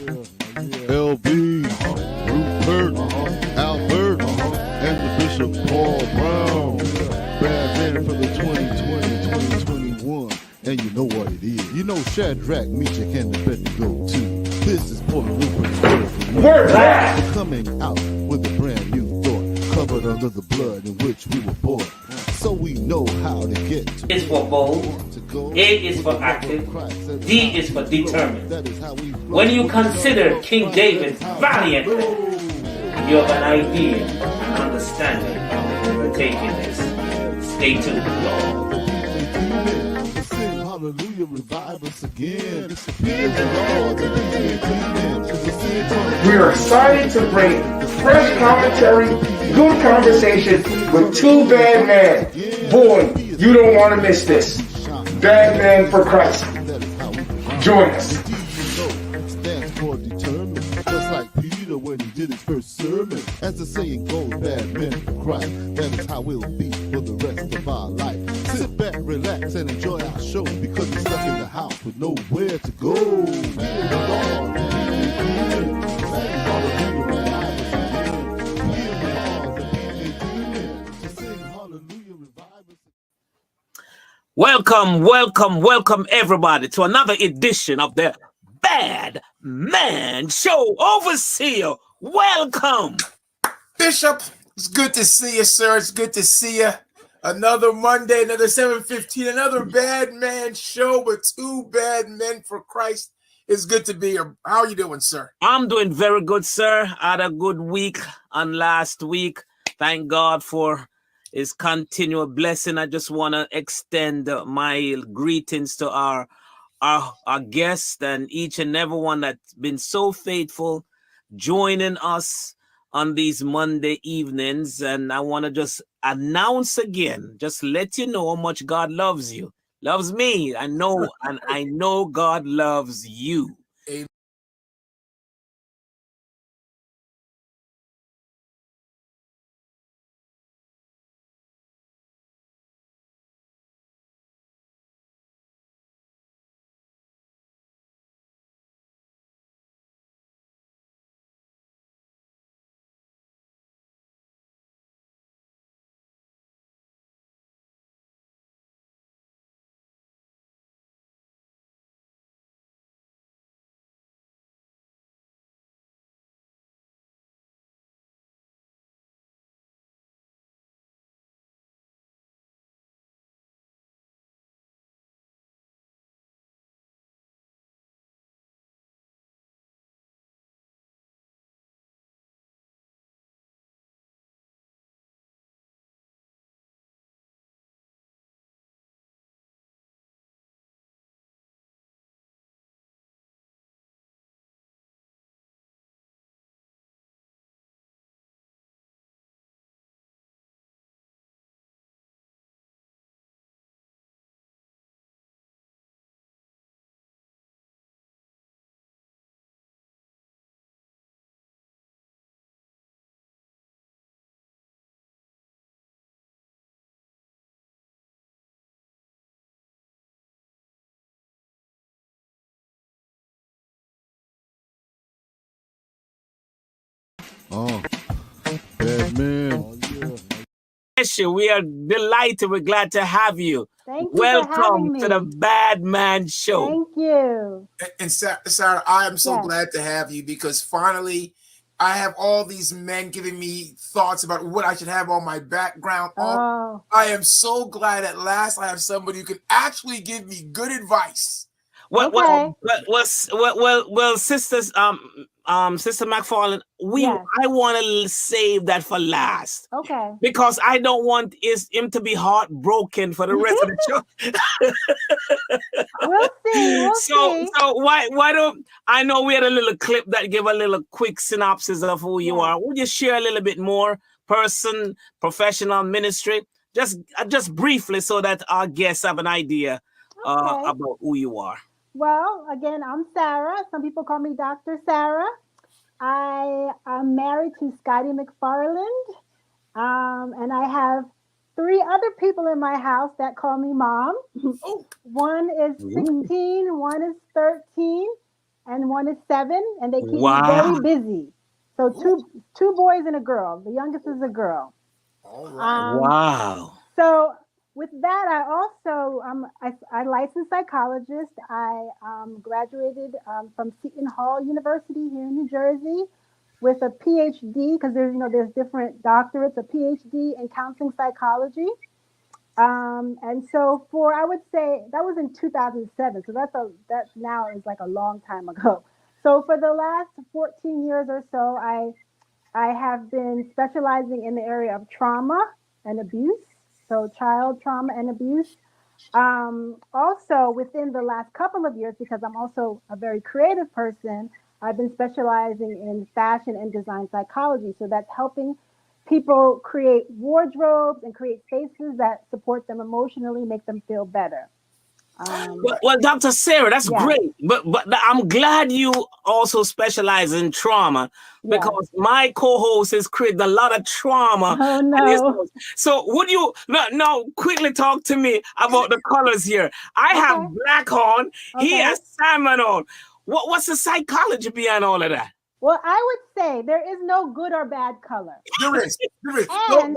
LB, Rupert, Albert, and the Bishop Paul Brown. Badman for the 2020-2021. And you know what it is. You know Shadrach, Meshach, and Abednego too. This is Paul Rupert. We're back! Coming out with a brand new thought, covered under the blood in which we were born. So we know how to get to. A is for bold, A is for active, D is for determined. When you consider King David valiant, you have an idea and understanding of taking this. Stay tuned. Hallelujah, revive us again. We are excited to bring fresh commentary, good conversation with two bad men. Boy, you don't want to miss this. Bad Man for Christ. Join us. Stands for determined, just like Peter when he did his first sermon. As the saying goes, bad men for Christ. That is how we'll be for the rest of our life. Sit back, relax, and enjoy our show because we're stuck in the house with nowhere to go. Welcome everybody to another edition of the Bad Man Show. Overseer, welcome. Bishop, it's good to see you, sir. It's good to see you. Another Monday, another 7:15, another Bad Man Show with two bad men for Christ. It's good to be here. How are you doing, sir? I'm doing very good, sir. I had a good week on last week. Thank God for his continual blessing. I just want to extend my greetings to our guests and each and everyone that's been so faithful joining us on these Monday evenings. And I want to just announce again, just let you know how much God loves you, loves me. I know, and I know God loves you. Amen. Oh, bad man. We are delighted. We're glad to have you. Thank you for having Welcome me. to the Bad Man Show. Thank you. And Sarah, I am so Yes. glad to have you because finally I have all these men giving me thoughts about what I should have on my background. Oh, I am so glad at last I have somebody who can actually give me good advice. Okay. Well, sisters, Sister McFarlane, Yes. I want to save that for last okay. because I don't want him to be heartbroken for the rest of the show. We'll see. We'll see. So why don't I know we had a little clip that gave a little quick synopsis of who you Yeah. are. Would you share a little bit more person, professional, ministry, just briefly so that our guests have an idea Okay. about who you are? Well, again, I'm Sarah. Some people call me Dr. Sarah. I am married to Scotty McFarland. And I have 3 other people in my house that call me mom. Oh. One is 16, one is 13, and one is 7, and they keep me Wow. very busy. So two boys and a girl. The youngest is a girl. All right. Wow. So with that, I also I licensed psychologist. I graduated from Seton Hall University here in New Jersey with a PhD, because there's different doctorates, a PhD in counseling psychology. And so I would say that was in 2007. So that now is like a long time ago. So for the last 14 years or so, I have been specializing in the area of trauma and abuse. So child trauma and abuse. Also within the last couple of years, because I'm also a very creative person, I've been specializing in fashion and design psychology. So that's helping people create wardrobes and create spaces that support them emotionally, make them feel better. Well, Dr. Sarah, that's Yeah. great. But I'm glad you also specialize in trauma, because my co-host has created a lot of trauma. Oh in his no. house. So would you no quickly talk to me about the colors here? I have Okay. black on, he Okay. has salmon on. What's the psychology behind all of that? Well, I would say there is no good or bad color. There is. And Don't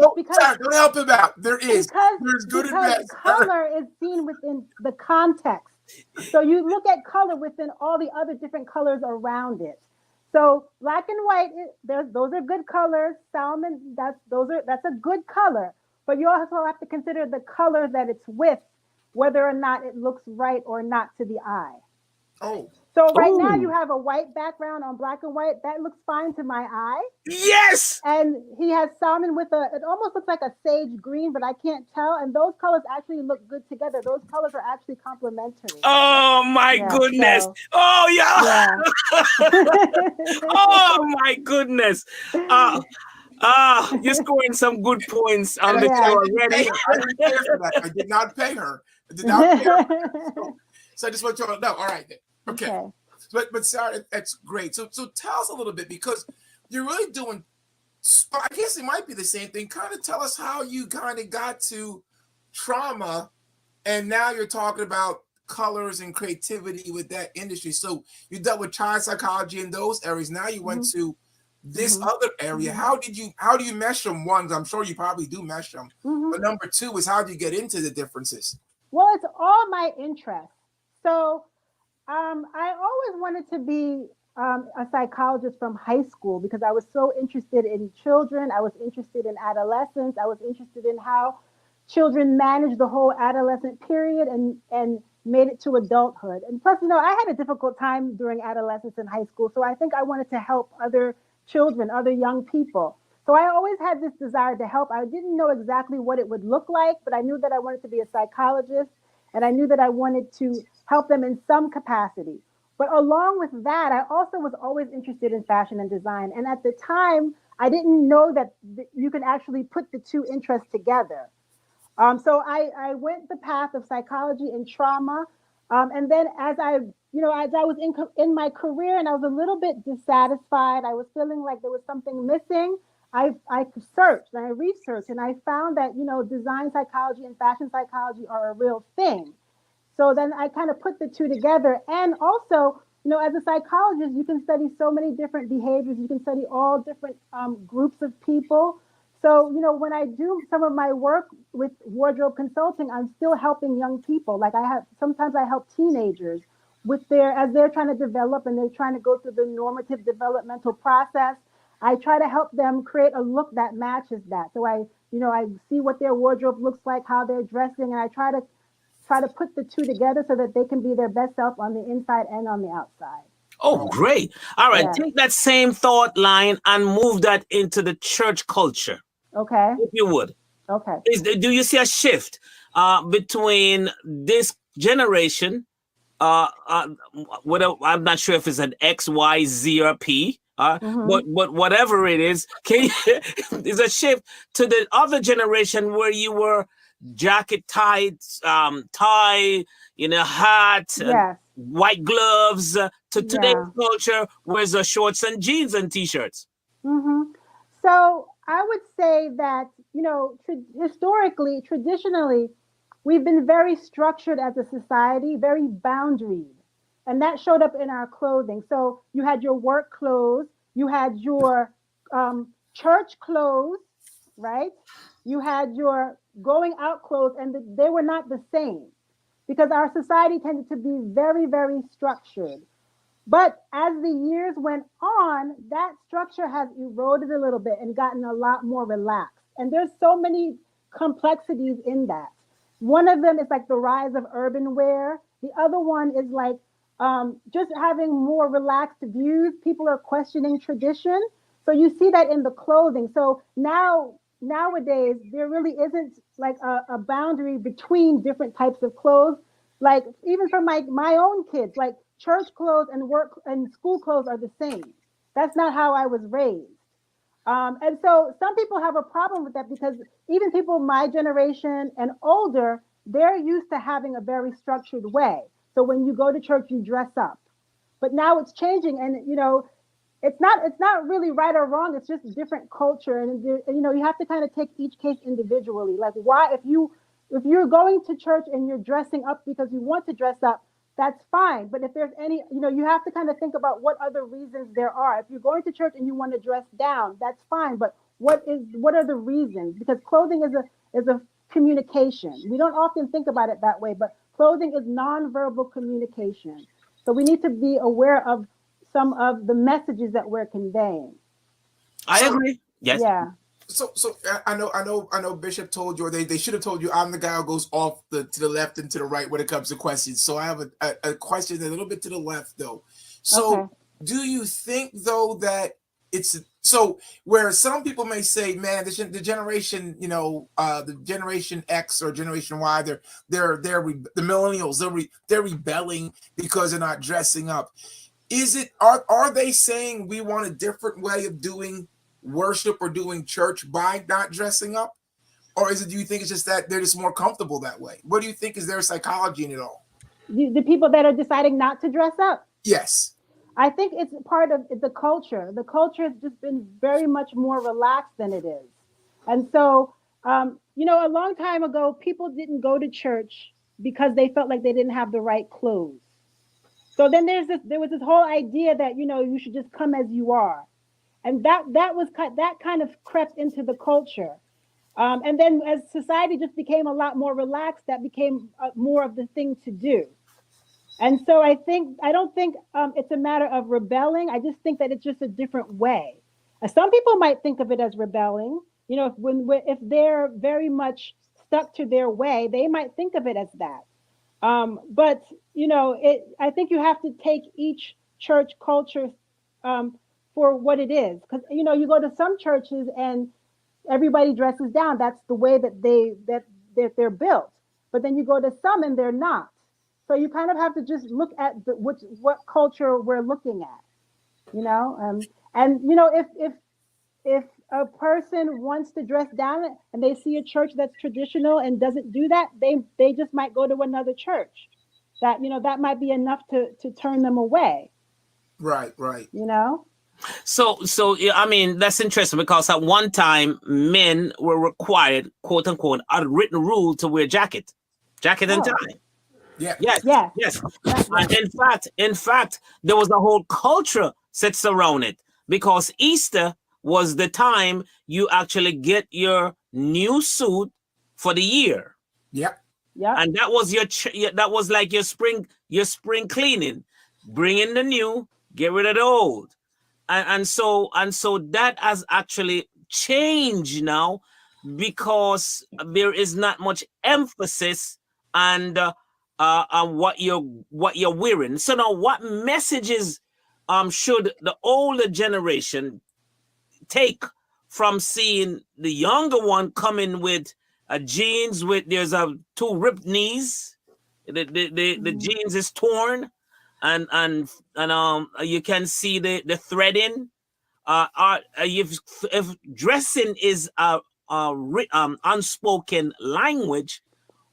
help him out. There is. There's good and because bad. color is seen within the context. So you look at color within all the other different colors around it. So black and white, those are good colors. Salmon, that's a good color. But you also have to consider the color that it's with, whether or not it looks right or not to the eye. Oh. So right now Ooh. you have a white background on black and white. That looks fine to my eye. Yes. And he has salmon with it almost looks like a sage green, but I can't tell. And those colors actually look good together. Those colors are actually complementary. Oh my Yeah, goodness. so- Oh yeah. Yeah. Oh my goodness. You're scoring some good points on the Yeah. show I didn't already. pay her. I didn't pay her for that. I did not pay her. I did not pay her. So I just want you to know. All right. Okay. But Sarah, that's great. So tell us a little bit, because you're really doing, I guess it might be the same thing. Kind of tell us how you kind of got to trauma, and now you're talking about colors and creativity with that industry. So you dealt with child psychology in those areas. Now you went to this other area. How do you mesh them? One, I'm sure you probably do mesh them. But number two is, how do you get into the differences? Well, it's all my interest. So I always wanted to be a psychologist from high school, because I was so interested in children. I was interested in adolescence. I was interested in how children manage the whole adolescent period and made it to adulthood. And plus, I had a difficult time during adolescence and high school. So I think I wanted to help other children, other young people. So I always had this desire to help. I didn't know exactly what it would look like, but I knew that I wanted to be a psychologist, and I knew that I wanted to help them in some capacity. But along with that, I also was always interested in fashion and design. And at the time, I didn't know that you can actually put the two interests together. So I went the path of psychology and trauma. And then as I was in my career and I was a little bit dissatisfied, I was feeling like there was something missing. I searched and I researched, and I found that, design psychology and fashion psychology are a real thing. So then I kind of put the two together. And also, as a psychologist, you can study so many different behaviors. You can study all different groups of people. So, when I do some of my work with wardrobe consulting, I'm still helping young people. Like sometimes I help teenagers as they're trying to develop and they're trying to go through the normative developmental process. I try to help them create a look that matches that. So I see what their wardrobe looks like, how they're dressing, and I try to put the two together so that they can be their best self on the inside and on the outside. Oh, great. All right. Yeah. Take that same thought line and move that into the church culture, Okay. if you would. Okay. Do you see a shift between this generation? I'm not sure if it's an X, Y, Z, or P. But whatever it is, is a shift to the other generation where you were jacket tie, hat, Yes. white gloves, to today's Yeah. culture where the shorts and jeans and t-shirts. So I would say that, historically, traditionally, we've been very structured as a society, very boundaried. And that showed up in our clothing. So you had your work clothes, you had your church clothes, right? You had your going out clothes, and they were not the same because our society tended to be very, very structured. But as the years went on, that structure has eroded a little bit and gotten a lot more relaxed. And there's so many complexities in that. One of them is like the rise of urban wear. The other one is like just having more relaxed views. People are questioning tradition. So you see that in the clothing. So nowadays, there really isn't like a boundary between different types of clothes. Like even for my own kids, like church clothes and work and school clothes are the same. That's not how I was raised. And so some people have a problem with that because even people my generation and older, they're used to having a very structured way. So when you go to church, you dress up. But now it's changing, and it's not really right or wrong. It's just a different culture, and you have to kind of take each case individually. Like why, if you're going to church and you're dressing up because you want to dress up, that's fine. But if there's any, you have to kind of think about what other reasons there are. If you're going to church and you want to dress down, that's fine. But what are the reasons? Because clothing is a communication. We don't often think about it that way, but clothing is nonverbal communication. So we need to be aware of some of the messages that we're conveying. I agree. Yes. Yeah. So I know Bishop told you, or they should have told you, I'm the guy who goes off to the left and to the right when it comes to questions. So I have a question a little bit to the left though. So Okay. do you think though that it's so where some people may say, man, the generation, the generation X or generation Y, the millennials, they're rebelling because they're not dressing up. Are they saying we want a different way of doing worship or doing church by not dressing up? Or do you think it's just that they're just more comfortable that way? What do you think is their psychology in it all? The people that are deciding not to dress up. Yes. I think it's part of the culture. The culture has just been very much more relaxed than it is. And so, a long time ago, people didn't go to church because they felt like they didn't have the right clothes. So then there was this whole idea that, you should just come as you are. And that kind of crept into the culture. And then as society just became a lot more relaxed, that became more of the thing to do. And so I don't think it's a matter of rebelling. I just think that it's just a different way. Some people might think of it as rebelling. If they're very much stuck to their way, they might think of it as that. But I think you have to take each church culture for what it is, because you go to some churches and everybody dresses down. That's the way that they're built. But then you go to some and they're not. So you kind of have to just look at what culture we're looking at, if a person wants to dress down and they see a church that's traditional and doesn't do that, they just might go to another church. That might be enough to turn them away. Right. So yeah, I mean, that's interesting because at one time men were required, quote unquote, a written rule to wear jacket and tie. Yeah. Yes. And in fact, there was a whole culture sets around it because Easter was the time you actually get your new suit for the year. Yep. Yeah. And that was that was like your spring cleaning, bring in the new, get rid of the old. And so that has actually changed now because there is not much emphasis on what you're wearing. So now, what messages should the older generation take from seeing the younger one coming with jeans with there's two ripped knees, the jeans is torn, and you can see the threading. If dressing is unspoken language,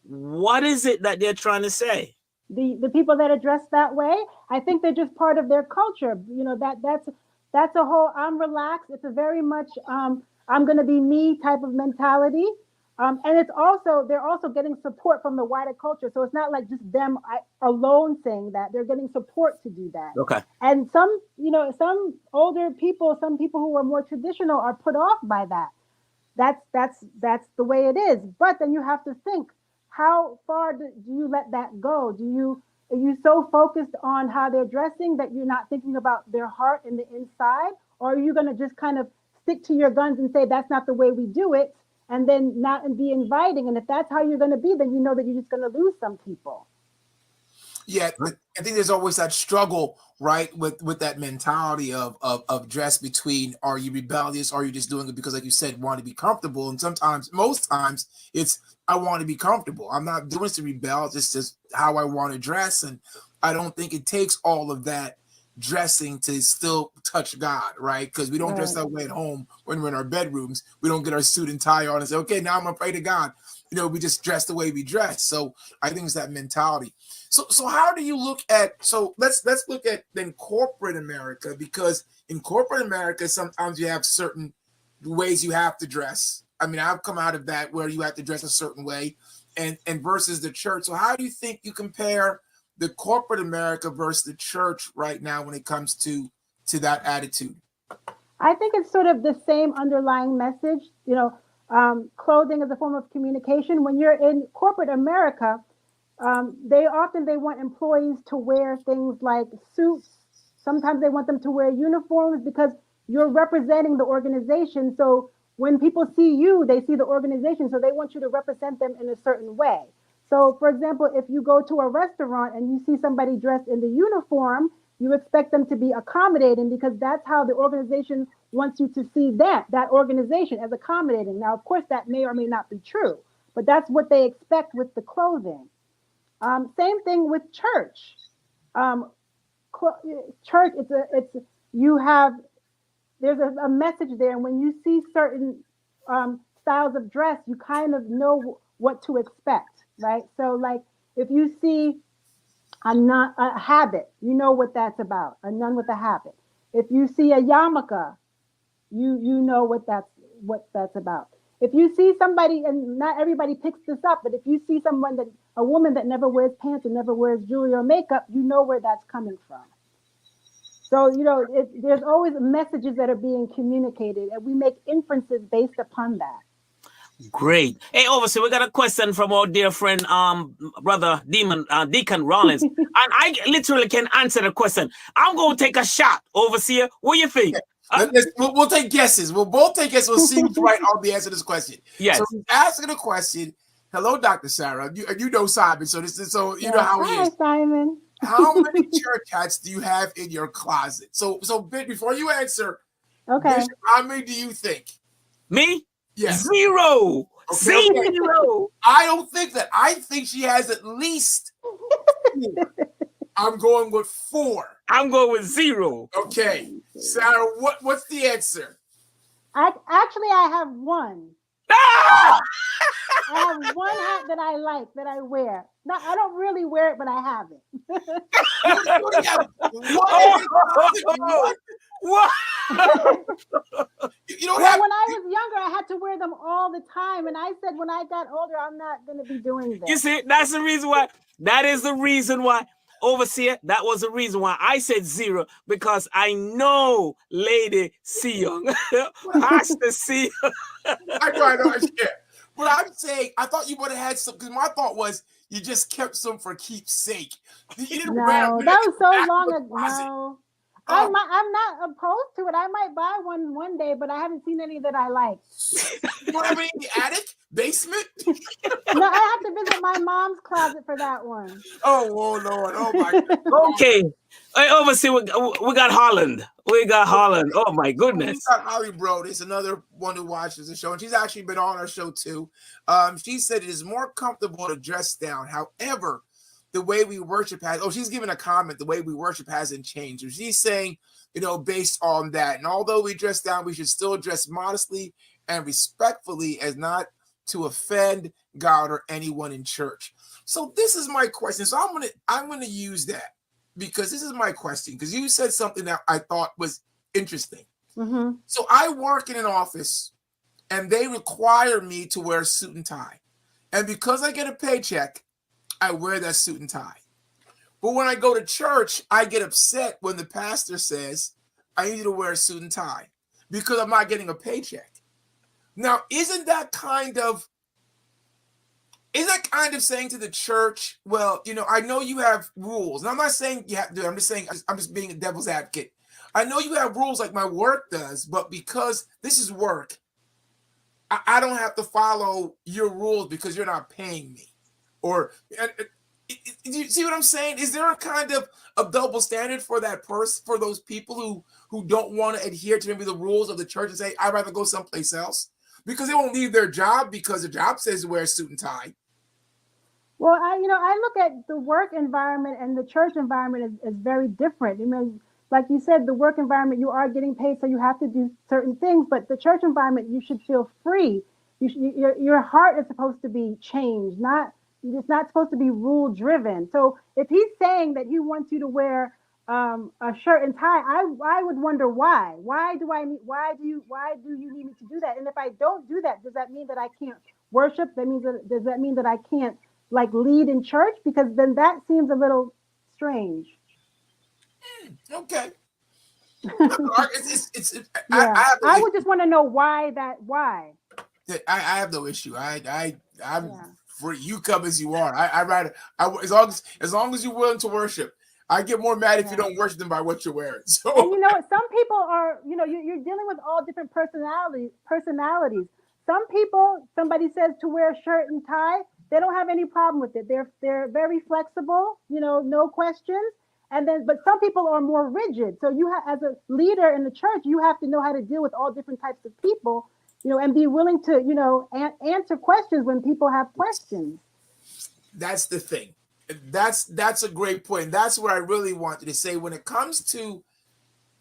what is it that they're trying to say? The people that are dressed that way, I think they're just part of their culture. That's a whole I'm relaxed. It's a very much I'm gonna be me type of mentality. And it's also, they're also getting support from the wider culture. So it's not like just them alone saying that. They're getting support to do that. Okay. And some, some older people, some people who are more traditional are put off by that. That's the way it is. But then you have to think, how far do you let that go? Are you so focused on how they're dressing that you're not thinking about their heart and the inside? Or are you going to just kind of stick to your guns and say that's not the way we do it, and then not and be inviting? And if that's how you're going to be, then you know that you're just going to lose some people. Yeah, I think there's always that struggle, right, with that mentality of dress between, are you rebellious, are you just doing it because, like you said, want to be comfortable? And sometimes, most times, it's I want to be comfortable. I'm not doing this to rebel. It's just how I want to dress, and I don't think it takes all of that dressing to still touch God, right? Because we don't dress that way at home when we're in our bedrooms. We don't get our suit and tie on and say, okay, now I'm gonna pray to God. We just dress the way we dress. So I think it's that mentality. So how do you look at, so let's look at then corporate America, because in corporate America, sometimes you have certain ways you have to dress. I mean, I've come out of that where you have to dress a certain way and versus the church. So how do you think you compare the corporate America versus the church right now when it comes to that attitude? I think it's sort of the same underlying message. Clothing is a form of communication. When you're in corporate America, they want employees to wear things like suits. Sometimes they want them to wear uniforms because you're representing the organization. So when people see you, they see the organization. So they want you to represent them in a certain way. So, for example, if you go to a restaurant and you see somebody dressed in the uniform, you expect them to be accommodating because that's how the organization wants you to see that organization as accommodating. Now, of course, that may or may not be true, but that's what they expect with the clothing. Same thing with church. Church, there's a message there, and when you see certain styles of dress, you kind of know what to expect, right? So, like if you see a habit, you know what that's about. A nun with a habit. If you see a yarmulke, you know what that's about. If you see somebody, and not everybody picks this up, but if you see a woman that never wears pants and never wears jewelry or makeup, you know where that's coming from. So, there's always messages that are being communicated, and we make inferences based upon that. Great. Hey, Overseer, we got a question from our dear friend, brother Deacon Rollins. And I literally can answer the question. I'm going to take a shot, Overseer. What do you think? We'll take guesses. We'll both take guesses. We'll see who's right on the answer to this question. Yes. So he's asking a question. Hello, Dr. Sarah. You know Simon, so you know how he is. Hi, Simon. How many church hats do you have in your closet? So before you answer, okay, Bishop, how many do you think? Me? Yes. 0. Okay. 0. I don't think that. I think she has at least 4. I'm going with 4. I'm going with 0. Okay. Sarah, what's the answer? I have 1. Ah! I have 1 hat that I like, that I wear. No, I don't really wear it, but I have it. What? You don't well, have. when I was younger, I had to wear them all the time, and I said when I got older, I'm not going to be doing this. You see, that's the reason why. That is the reason why. Overseer, that was the reason why I said 0, because I know Lady Seong, Pastor Seong. I know. Yeah. But I'm saying, I thought you would have had some, because my thought was you just kept some for keep's sake. You didn't wear them. That was so long ago. No. I'm not opposed to it. I might buy one day, but I haven't seen any that I like. You don't have any in the attic? Basement? No, I have to visit my mom's closet for that one. Oh, Lord. Oh, my God. Okay. Hey, Overseer, we got Holland. We got Holland. Oh, my goodness. We got Holly Broad. It's another one who watches the show, and she's actually been on our show, too. She said it is more comfortable to dress down. However, the way we worship she's given a comment, the way we worship hasn't changed. And she's saying, based on that, and although we dress down, we should still dress modestly and respectfully as not to offend God or anyone in church. So this is my question. So I'm gonna use that, because this is my question, because you said something that I thought was interesting. Mm-hmm. So I work in an office, and they require me to wear a suit and tie. And because I get a paycheck, I wear that suit and tie. But when I go to church, I get upset when the pastor says, I need you to wear a suit and tie because I'm not getting a paycheck. Now, isn't that kind of saying to the church, well, I know you have rules. And I'm not saying you have to, I'm just being a devil's advocate. I know you have rules like my work does, but because this is work, I don't have to follow your rules because you're not paying me. Or do you see what I'm saying? Is there a kind of a double standard for that person, for those people who don't want to adhere to maybe the rules of the church and say, I'd rather go someplace else? Because they won't leave their job because the job says to wear a suit and tie. Well, I look at the work environment and the church environment is very different. Like you said, the work environment, you are getting paid, so you have to do certain things. But the church environment, you should feel free. Your heart is supposed to be changed, it's not supposed to be rule driven. So if he's saying that he wants you to wear a shirt and tie, I would wonder why. Why do you need me to do that? And if I don't do that, does that mean that I can't worship? Does that mean that I can't lead in church? Because then that seems a little strange. Okay. I would just want to know why. I have no issue. I'm for you. Come as you are. As long as you're willing to worship. I get more mad if you don't worship them by what you're wearing. So and some people are. You're dealing with all different personalities. Some people, somebody says to wear a shirt and tie, they don't have any problem with it. They're very flexible. No questions. And then, but some people are more rigid. So as a leader in the church, you have to know how to deal with all different types of people, and be willing to, answer questions when people have questions. That's the thing. That's a great point. And that's what I really wanted to say. When it comes to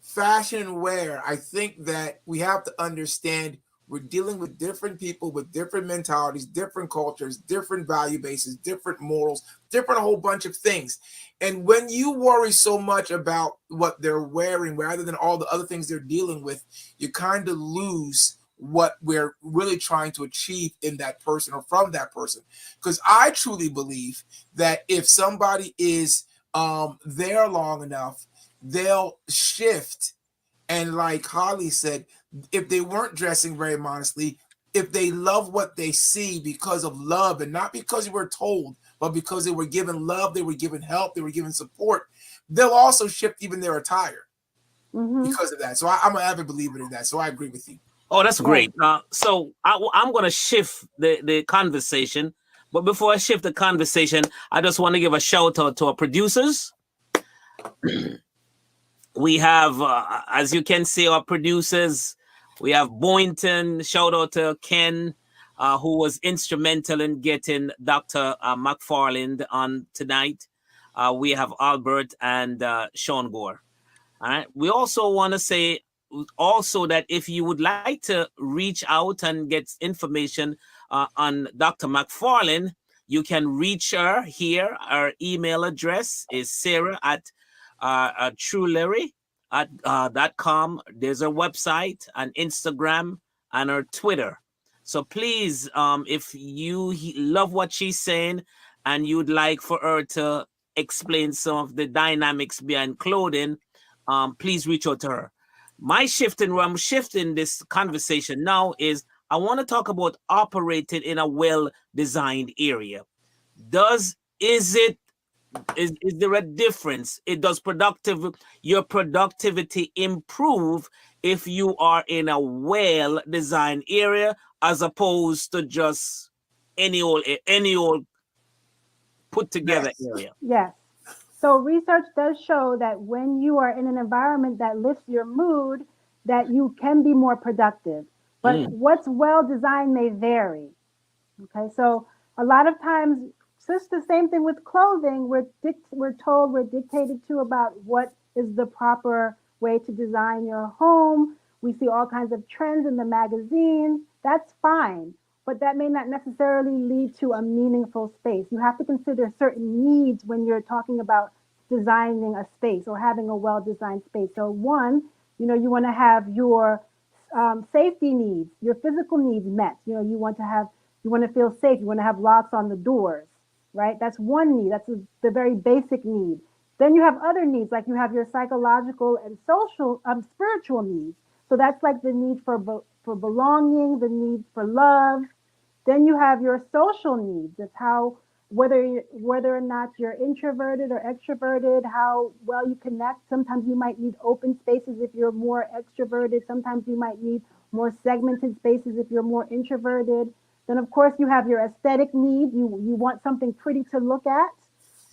fashion and wear, I think that we have to understand we're dealing with different people with different mentalities, different cultures, different value bases, different morals, different whole bunch of things. And when you worry so much about what they're wearing rather than all the other things they're dealing with, you kind of lose what we're really trying to achieve in that person or from that person. Because I truly believe that if somebody is there long enough, they'll shift. And like Holly said, if they weren't dressing very modestly, if they love what they see because of love and not because they were told, but because they were given love, they were given help, they were given support, they'll also shift even their attire because of that. So I'm an avid believer in that. So I agree with you. Oh, that's great. So I'm going to shift the conversation. But before I shift the conversation, I just want to give a shout out to our producers. We have, as you can see, our producers. We have Boynton. Shout out to Ken, who was instrumental in getting Dr. McFarland on tonight. We have Albert and Sean Gore. All right. We also want to say that if you would like to reach out and get information on Dr. McFarland, you can reach her here. Our email address is Sarah at truelarry.com. There's her website and Instagram and her Twitter. So please, if you love what she's saying and you'd like for her to explain some of the dynamics behind clothing, please reach out to her. I'm shifting this conversation now is I want to talk about operating in a well-designed area. Is there a difference? Does your productivity improve if you are in a well-designed area as opposed to just any old put together area? Yes. So research does show that when you are in an environment that lifts your mood, that you can be more productive. But what's well designed may vary. Okay, so a lot of times, just the same thing with clothing. We're dictated to about what is the proper way to design your home. We see all kinds of trends in the magazines. That's fine, but that may not necessarily lead to a meaningful space. You have to consider certain needs when you're talking about designing a space or having a well-designed space. So one, you want to have your safety needs, your physical needs met. You know, you want to feel safe. You want to have locks on the doors, right? That's one need. That's the very basic need. Then you have other needs, like you have your psychological and social, spiritual needs. So that's like the need for belonging, the need for love. Then you have your social needs. It's how whether or not you're introverted or extroverted, how well you connect. Sometimes you might need open spaces if you're more extroverted. Sometimes you might need more segmented spaces if you're more introverted. Then of course you have your aesthetic needs. You want something pretty to look at.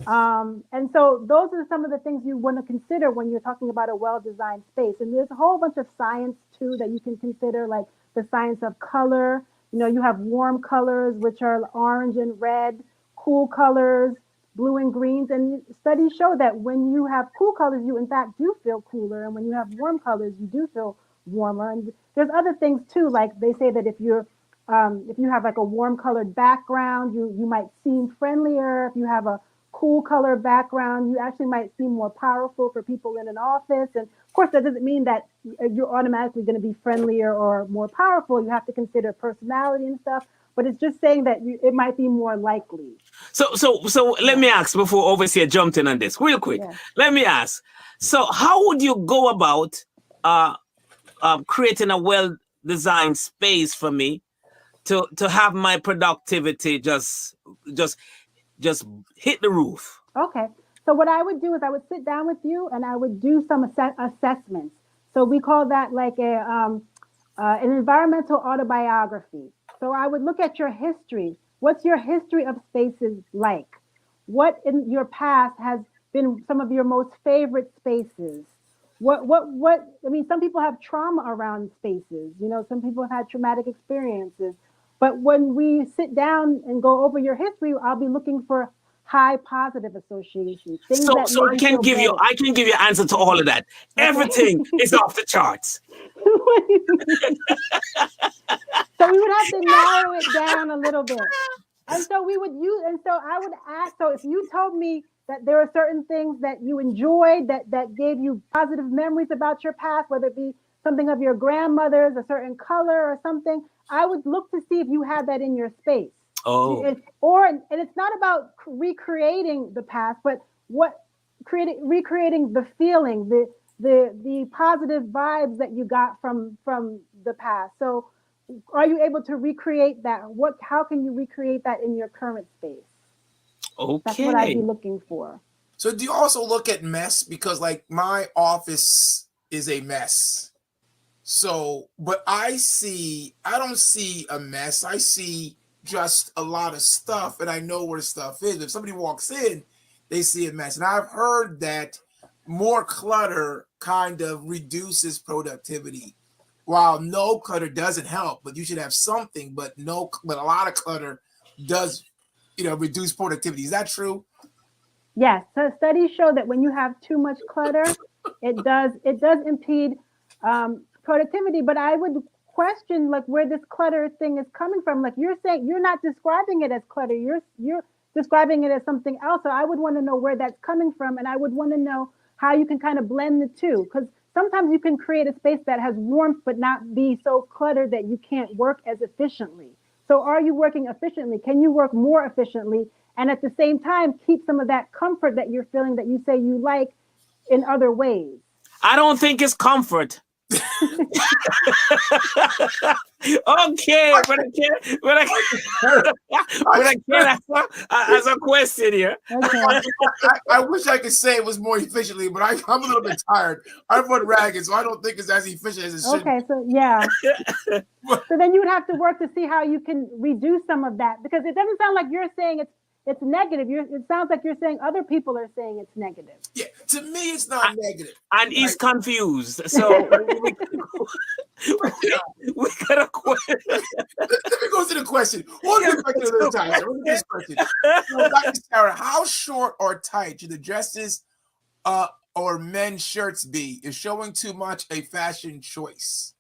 And so those are some of the things you want to consider when you're talking about a well-designed space. And there's a whole bunch of science too that you can consider, like the science of color. You know, you have warm colors, which are orange and red, cool colors, blue and greens. And studies show that when you have cool colors, you in fact do feel cooler. And when you have warm colors, you do feel warmer. And there's other things too, like they say that if you have like a warm colored background, you might seem friendlier. If you have a cool color background, you actually might seem more powerful for people in an office. And of course, that doesn't mean that you're automatically going to be friendlier or more powerful. You have to consider personality and stuff, but it's just saying that it might be more likely. So let me ask before Overseer jumped in on this real quick. Yeah. Let me ask. So how would you go about creating a well-designed space for me to have my productivity just hit the roof? Okay. So what I would do is I would sit down with you and I would do some assessments. So we call that like an environmental autobiography. So I would look at your history. What's your history of spaces like? What in your past has been some of your most favorite spaces? I mean, some people have trauma around spaces. You know, some people have had traumatic experiences. But when we sit down and go over your history, I'll be looking for high positive associations. So I can give you answer to all of that. Okay. Everything is off the charts. So we would have to narrow it down a little bit. And so I would ask, so if you told me that there are certain things that you enjoyed that gave you positive memories about your past, whether it be something of your grandmother's, a certain color or something, I would look to see if you had that in your space. Oh. And it's not about recreating the past, but recreating the feeling, the positive vibes that you got from the past. So are you able to recreate that? How can you recreate that in your current space? Okay. That's what I'd be looking for. So do you also look at mess? Because like my office is a mess. So, but I don't see a mess. I see just a lot of stuff and I know where stuff is. If somebody walks in, they see a mess. And I've heard that more clutter kind of reduces productivity. While no clutter doesn't help, but you should have something, but a lot of clutter does, reduce productivity. Is that true? Yes. So studies show that when you have too much clutter, it does impede productivity. But I would question like where this clutter thing is coming from. Like you're saying, you're not describing it as clutter. You're describing it as something else. So I would want to know where that's coming from, and I would want to know how you can kind of blend the two, because sometimes you can create a space that has warmth but not be so cluttered that you can't work as efficiently. So are you working efficiently? Can you work more efficiently and at the same time keep some of that comfort that you're feeling that you say you like in other ways? I don't think it's comfort. Okay, but I can't as a question here. Okay. I wish I could say it was more efficiently, but I'm a little bit tired. I run ragged, so I don't think it's as efficient as it should. Okay, so yeah. So then you would have to work to see how you can reduce some of that, because it doesn't sound like you're saying it's negative. It sounds like you're saying other people are saying it's negative. Yeah, to me, it's not negative. And he's confused. So we got a question. Let me go to the question. We'll get back to the time. Look at this question. So, Dr. Sarah, how short or tight should the dresses or men's shirts be? Is showing too much a fashion choice?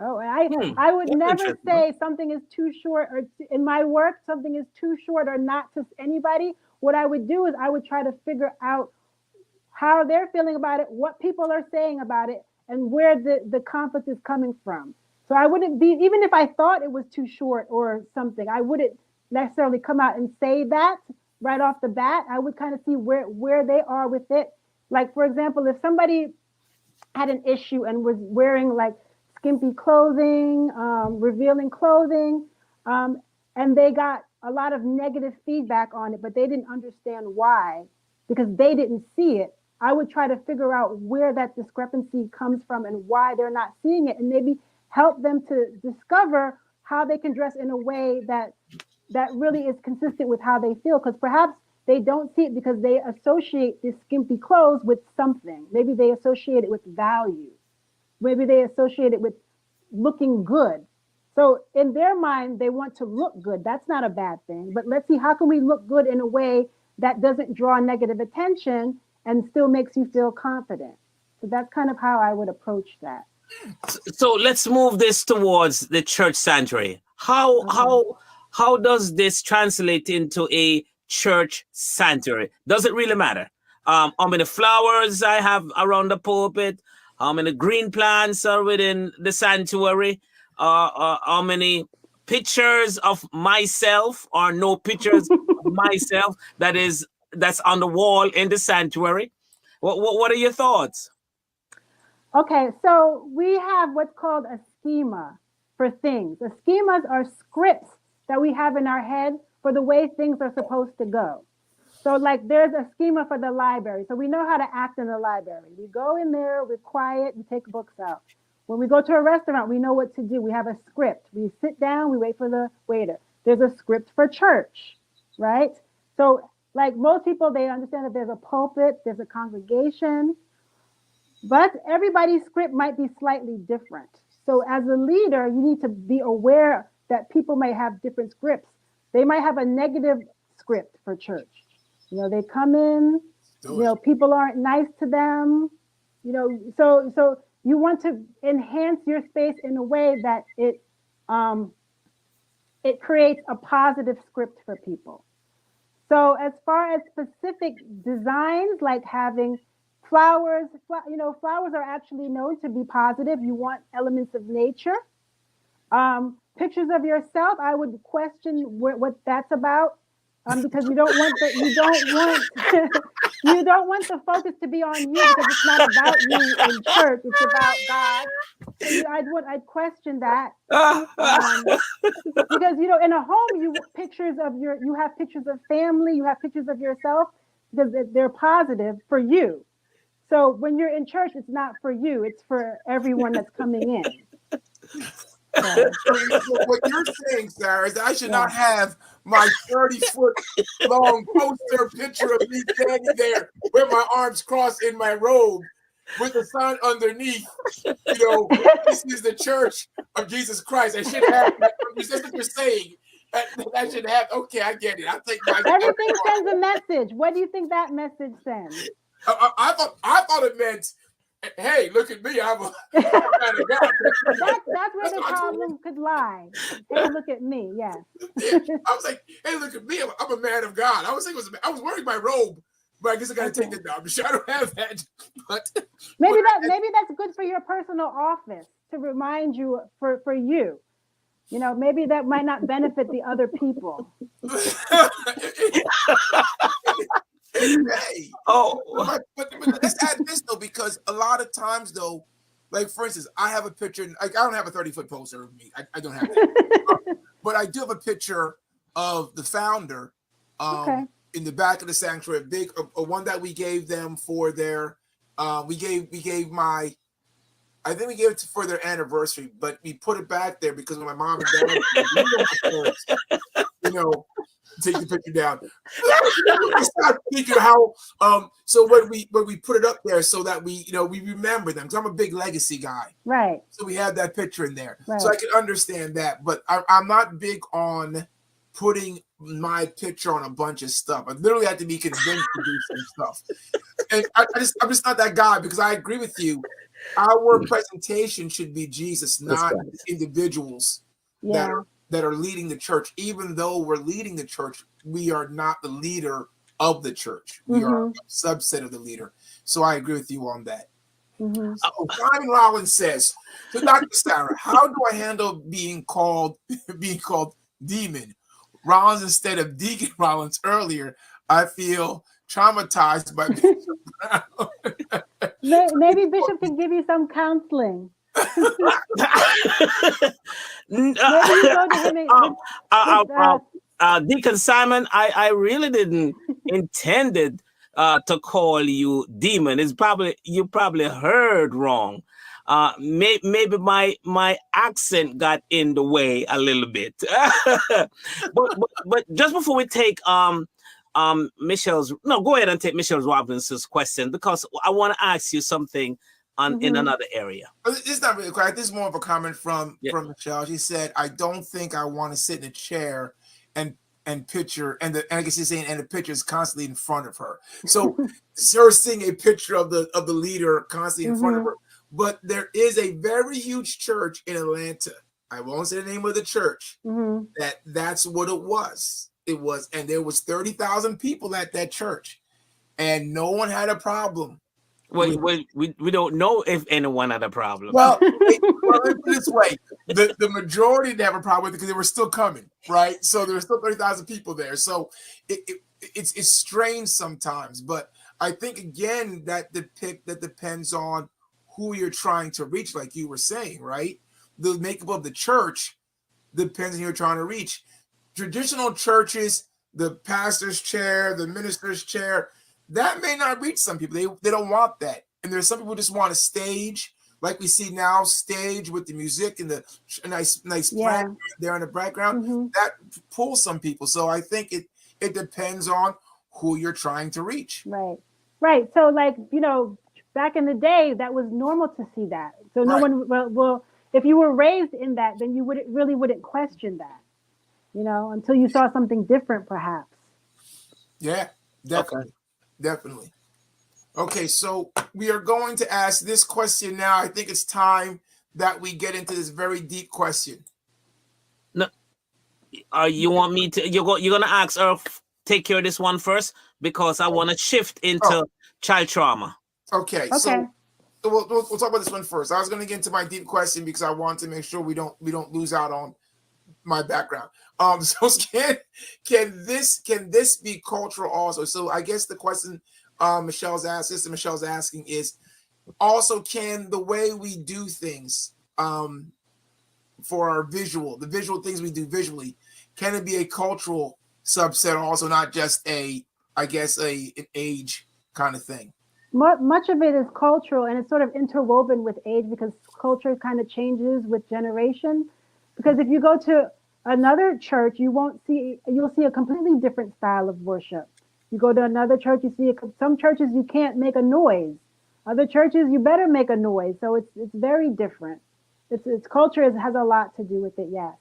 Oh, I would never say something is too short, or in my work, something is too short or not to anybody. What I would do is I would try to figure out how they're feeling about it, what people are saying about it, and where the conflict is coming from. So I wouldn't be, even if I thought it was too short or something, I wouldn't necessarily come out and say that right off the bat. I would kind of see where they are with it. Like, for example, if somebody had an issue and was wearing like skimpy clothing, revealing clothing, and they got a lot of negative feedback on it, but they didn't understand why, because they didn't see it. I would try to figure out where that discrepancy comes from and why they're not seeing it, and maybe help them to discover how they can dress in a way that really is consistent with how they feel. Because perhaps they don't see it because they associate this skimpy clothes with something. Maybe they associate it with value. Maybe they associate it with looking good. So in their mind, they want to look good. That's not a bad thing. But let's see, how can we look good in a way that doesn't draw negative attention and still makes you feel confident? So that's kind of how I would approach that. So let's move this towards the church sanctuary. How does this translate into a church sanctuary? Does it really matter? How many flowers I have around the pulpit? How many green plants are within the sanctuary? How many pictures of myself or no pictures of myself that's on the wall in the sanctuary? What are your thoughts? Okay, so we have what's called a schema for things. The schemas are scripts that we have in our head for the way things are supposed to go. So like there's a schema for the library. So we know how to act in the library. We go in there, we're quiet, we take books out. When we go to a restaurant, we know what to do. We have a script. We sit down, we wait for the waiter. There's a script for church, right? So like most people, they understand that there's a pulpit, there's a congregation, but everybody's script might be slightly different. So as a leader, you need to be aware that people may have different scripts. They might have a negative script for church. You know, they come in, you know, people aren't nice to them, you know, so you want to enhance your space in a way that it creates a positive script for people. So as far as specific designs, like having flowers, you know, flowers are actually known to be positive. You want elements of nature. Pictures of yourself, I would question what that's about, because you don't want the focus to be on you, because it's not about you in church. It's about God. So I'd question that, because you know, in a home, you have pictures of family, you have pictures of yourself, because they're positive for you. So when you're in church, it's not for you; it's for everyone that's coming in. So what you're saying, Sarah, is that I should not have my 30-foot long poster picture of me standing there with my arms crossed in my robe with the sign underneath, you know, this is the church of Jesus Christ. I should have that. That's what you're saying. That should have. Okay, I get it. I think everything sends a message. What do you think that message sends? I thought it meant, hey, look at me. I'm a man of God. That's where the problem could lie. Hey, look at me. Yes. Yeah. I was like, hey, look at me. I'm a man of God. I was wearing my robe, but I guess I got to take it down. I'm sure I don't have that. But maybe that's good for your personal office, to remind you for you. You know, maybe that might not benefit the other people. Hey, but let's add this though, because a lot of times though, like for instance, I have a picture. Like I don't have a 30-foot poster of me. I don't have that. But I do have a picture of the founder in the back of the sanctuary. Big, a one that we gave them for their. We gave my. I think we gave it for their anniversary, but we put it back there because when my mom and dad, you know, take the picture down. We start thinking how. So when we put it up there, so that we remember them. Because I'm a big legacy guy, right? So we have that picture in there, right. So I can understand that. But I'm not big on putting my picture on a bunch of stuff. I literally had to be convinced to do some stuff, and I'm just not that guy, because I agree with you. Our presentation should be Jesus, not individuals that are leading the church. Even though we're leading the church, we are not the leader of the church. We are a subset of the leader. So I agree with you on that. So Ryan Rollins says, so Dr. Sarah, how do I handle being called demon? Rollins instead of Deacon Rollins earlier, I feel traumatized by Bishop Brown. Maybe Bishop can give you some counseling. Maybe you go to him Deacon Simon, I really didn't intended to call you demon. It's probably you probably heard wrong. Maybe my accent got in the way a little bit. but just before we take Michelle's, no, go ahead and take Michelle Robinson's question, because I want to ask you something in another area. It's not really quick. This is more of a comment from Michelle. She said, "I don't think I want to sit in a chair and picture," and I guess she's saying, and the picture is constantly in front of her. So her seeing a picture of the leader constantly in front of her. But there is a very huge church in Atlanta. I won't say the name of the church. That's what it was. It was, and there was 30,000 people at that church, and no one had a problem. We don't know if anyone had a problem. Well, let's put it this way: the majority didn't have a problem with it because they were still coming, right? So there were still 30,000 people there. So it's strange sometimes, but I think again that depends on who you're trying to reach, like you were saying, right? The makeup of the church depends on who you're trying to reach. Traditional churches, the pastor's chair, the minister's chair, that may not reach some people. They don't want that. And there's some people who just want a stage, like we see now, stage with the music and the nice plant there in the background. That pulls some people. So I think it depends on who you're trying to reach. Right. So like, back in the day, that was normal to see that. So no one will, if you were raised in that, then you wouldn't question that, until you saw something different, perhaps. Yeah, definitely. Okay. Definitely. Okay, so we are going to ask this question now. I think it's time that we get into this very deep question. No, you want me to? You're going to ask her take care of this one first, because I want to shift into child trauma. Okay. So we'll talk about this one first. I was going to get into my deep question because I want to make sure we don't lose out on my background. So can this be cultural also? So I guess the question Michelle's asking is also, can the way we do things for our the visual things we do visually, can it be a cultural subset also, not just an age kind of thing? Much of it is cultural, and it's sort of interwoven with age, because culture kind of changes with generation. Because if you go to another church, you'll see a completely different style of worship. You go to another church, you see some churches you can't make a noise. Other churches you better make a noise. So it's very different. Its culture has a lot to do with it. Yes.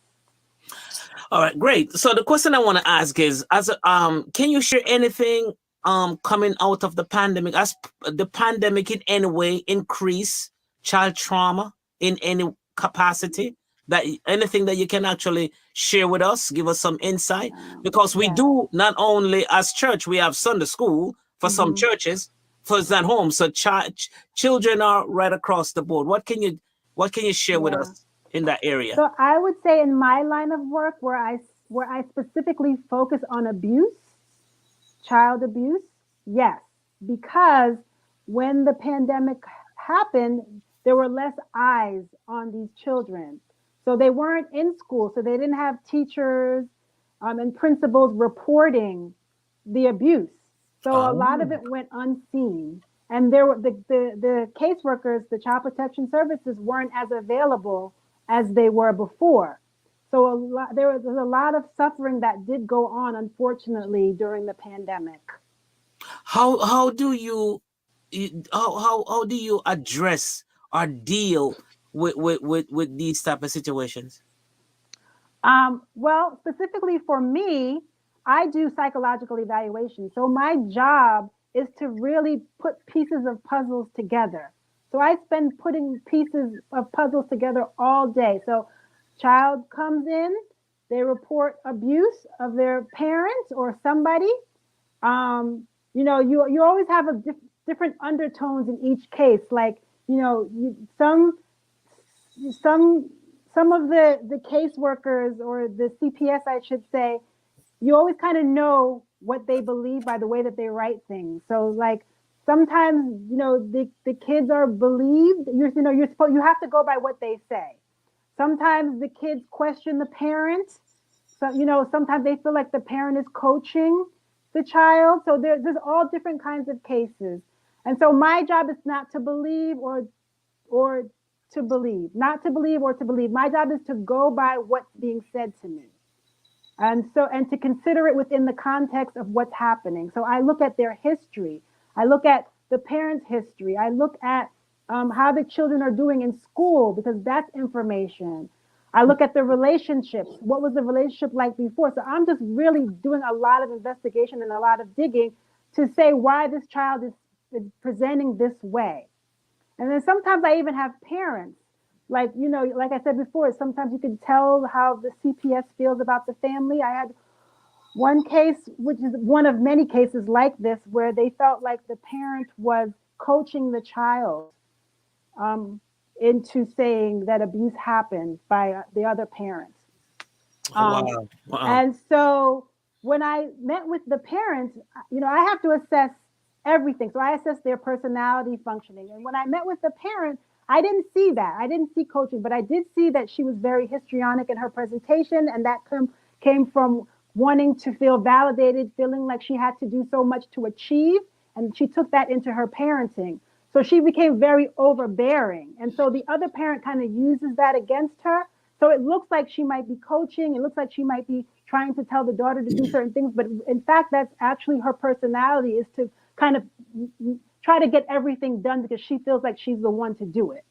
All right, great. So the question I want to ask is, can you share anything coming out of the pandemic? As the pandemic in any way increase child trauma in any capacity? That anything that you can actually share with us, give us some insight, because we do, not only as church, we have Sunday school for some churches, for at home. So children are right across the board. What can you share with us in that area? So I would say in my line of work, where I specifically focus on abuse, child abuse, yes, because when the pandemic happened, there were less eyes on these children. So they weren't in school, so they didn't have teachers and principals reporting the abuse. So a lot of it went unseen. And there were the caseworkers, the child protection services weren't as available as they were before. So there was a lot of suffering that did go on, unfortunately, during the pandemic. How do you address or deal with these type of situations? Well, specifically for me, I do psychological evaluation. So my job is to really put pieces of puzzles together. So I spend putting pieces of puzzles together all day. So child comes in, they report abuse of their parents or somebody. You always have different undertones in each case. Like some of the caseworkers or the CPS, I should say, you always kind of know what they believe by the way that they write things. So like sometimes, the kids are believed, you have to go by what they say. Sometimes the kids question the parent. So, sometimes they feel like the parent is coaching the child. So there's all different kinds of cases. And so my job is not to believe or to believe, not to believe or to believe. My job is to go by what's being said to me. And to consider it within the context of what's happening. So I look at their history. I look at the parents' history. I look at how the children are doing in school, because that's information. I look at the relationships. What was the relationship like before? So I'm just really doing a lot of investigation and a lot of digging to say why this child is presenting this way. And then sometimes I even have parents, like I said before, sometimes you can tell how the CPS feels about the family. I had one case, which is one of many cases like this, where they felt like the parent was coaching the child into saying that abuse happened by the other parent. Wow. And so when I met with the parents, I have to assess everything. So I assess their personality functioning. And when I met with the parent, I didn't see that. I didn't see coaching, but I did see that she was very histrionic in her presentation. And that came from wanting to feel validated, feeling like she had to do so much to achieve. And she took that into her parenting. So she became very overbearing. And so the other parent kind of uses that against her. So it looks like she might be coaching. It looks like she might be trying to tell the daughter to do certain things. But in fact, that's actually her personality, is to kind of try to get everything done because she feels like she's the one to do it.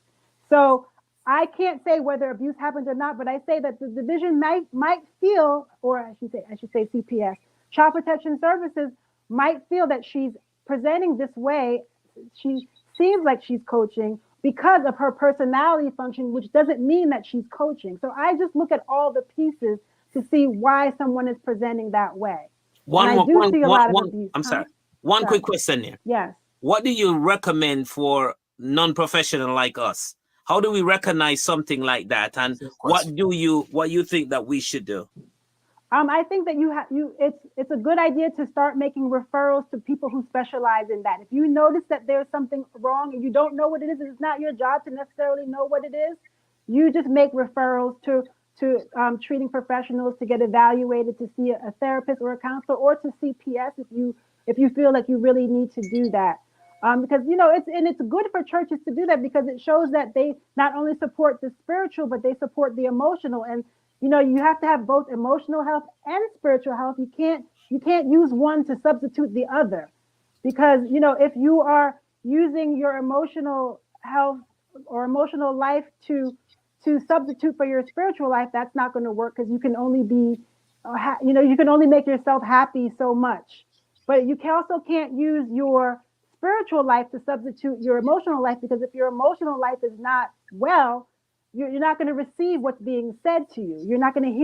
So I can't say whether abuse happens or not, but I say that the division might feel, or I should say CPS, Child Protection Services, might feel that she's presenting this way. She seems like she's coaching because of her personality function, which doesn't mean that she's coaching. So I just look at all the pieces to see why someone is presenting that way. I'm sorry. One quick question there. Yes. What do you recommend for non-professional like us? How do we recognize something like that? And what you think that we should do? I think that it's a good idea to start making referrals to people who specialize in that. If you notice that there's something wrong and you don't know what it is, it's not your job to necessarily know what it is. You just make referrals to treating professionals to get evaluated, to see a therapist or a counselor, or to CPS if you feel like you really need to do that. Because it's good for churches to do that, because it shows that they not only support the spiritual, but they support the emotional. And you have to have both emotional health and spiritual health. You can't use one to substitute the other, because if you are using your emotional health or emotional life to substitute for your spiritual life, that's not going to work, because you can only you can only make yourself happy so much. But you also can't use your spiritual life to substitute your emotional life, because if your emotional life is not well, you're not going to receive what's being said to you. You're not going to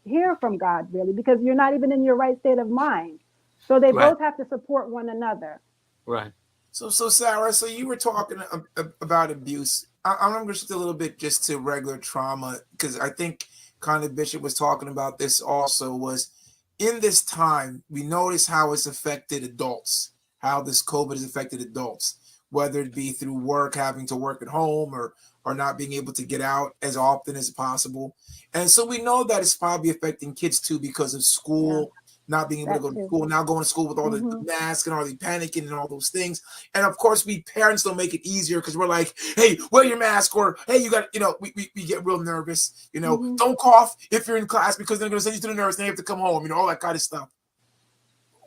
hear from God, really, because you're not even in your right state of mind. So they both have to support one another. Right. So Sarah, so you were talking about abuse. I'm going to just a little bit just to regular trauma, because I think kind of Bishop was talking about this also, was in this time, we notice how it's affected adults, how this COVID has affected adults, whether it be through work, having to work at home, or not being able to get out as often as possible. And so we know that it's probably affecting kids too, because of school, not being able to go to school, now going to school with all the masks and all the panicking and all those things. And of course, we parents don't make it easier, because we're like, hey, wear your mask, or hey, you got, we get real nervous, don't cough if you're in class, because they're going to send you to the nurse and you have to come home, all that kind of stuff.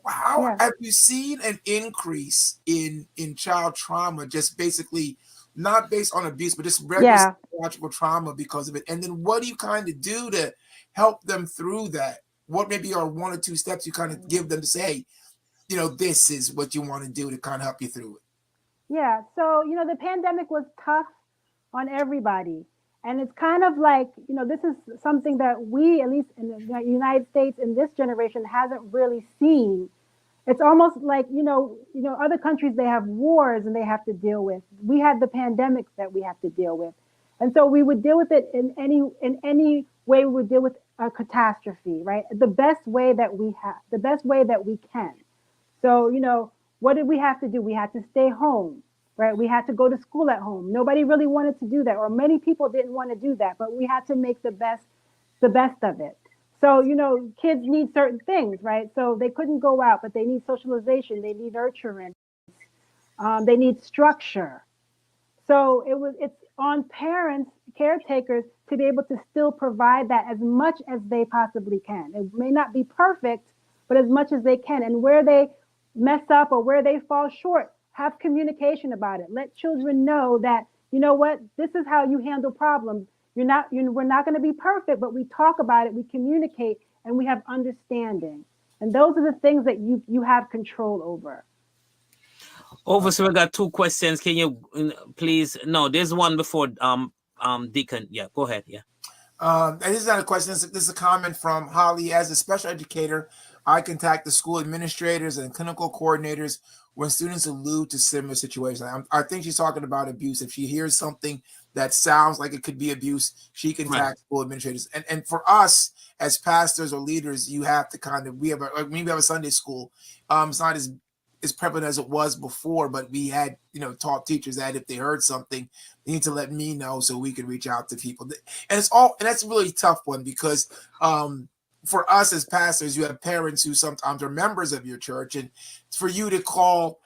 How have you seen an increase in child trauma, just basically not based on abuse, but just regular psychological trauma because of it? And then what do you kind of do to help them through that? What maybe are one or two steps you kind of give them to say, hey, this is what you want to do to kind of help you through it? Yeah. So, the pandemic was tough on everybody. And it's kind of like, this is something that we, at least in the United States in this generation, hasn't really seen. It's almost like, other countries, they have wars and they have to deal with. We had the pandemic that we have to deal with. And so we would deal with it in any way we would deal with a catastrophe, right? The best way that we can. So, what did we have to do? We had to stay home, right? We had to go to school at home. Nobody really wanted to do that, or many people didn't want to do that, but we had to make the best of it. So, kids need certain things, right? So they couldn't go out, but they need socialization, they need nurturing, they need structure. So it's on parents, caretakers, to be able to still provide that as much as they possibly can. It may not be perfect, but as much as they can. And where they mess up or where they fall short, have communication about it. Let children know that, you know what, this is how you handle problems. We're not going to be perfect, but we talk about it, we communicate, and we have understanding. And those are the things that you have control over. Officer, we got two questions. Can you please? No, there's one before Deacon. Yeah, go ahead. Yeah. And this is not a question. This is a comment from Holly. As a special educator, I contact the school administrators and clinical coordinators when students allude to similar situations. I think she's talking about abuse. If she hears something that sounds like it could be abuse, she can contact school administrators. And for us as pastors or leaders, you have to we have a Sunday school. It's not as prevalent as it was before, but we had, taught teachers that if they heard something, they need to let me know so we can reach out to people. And that's a really tough one because for us as pastors, you have parents who sometimes are members of your church, and for you to call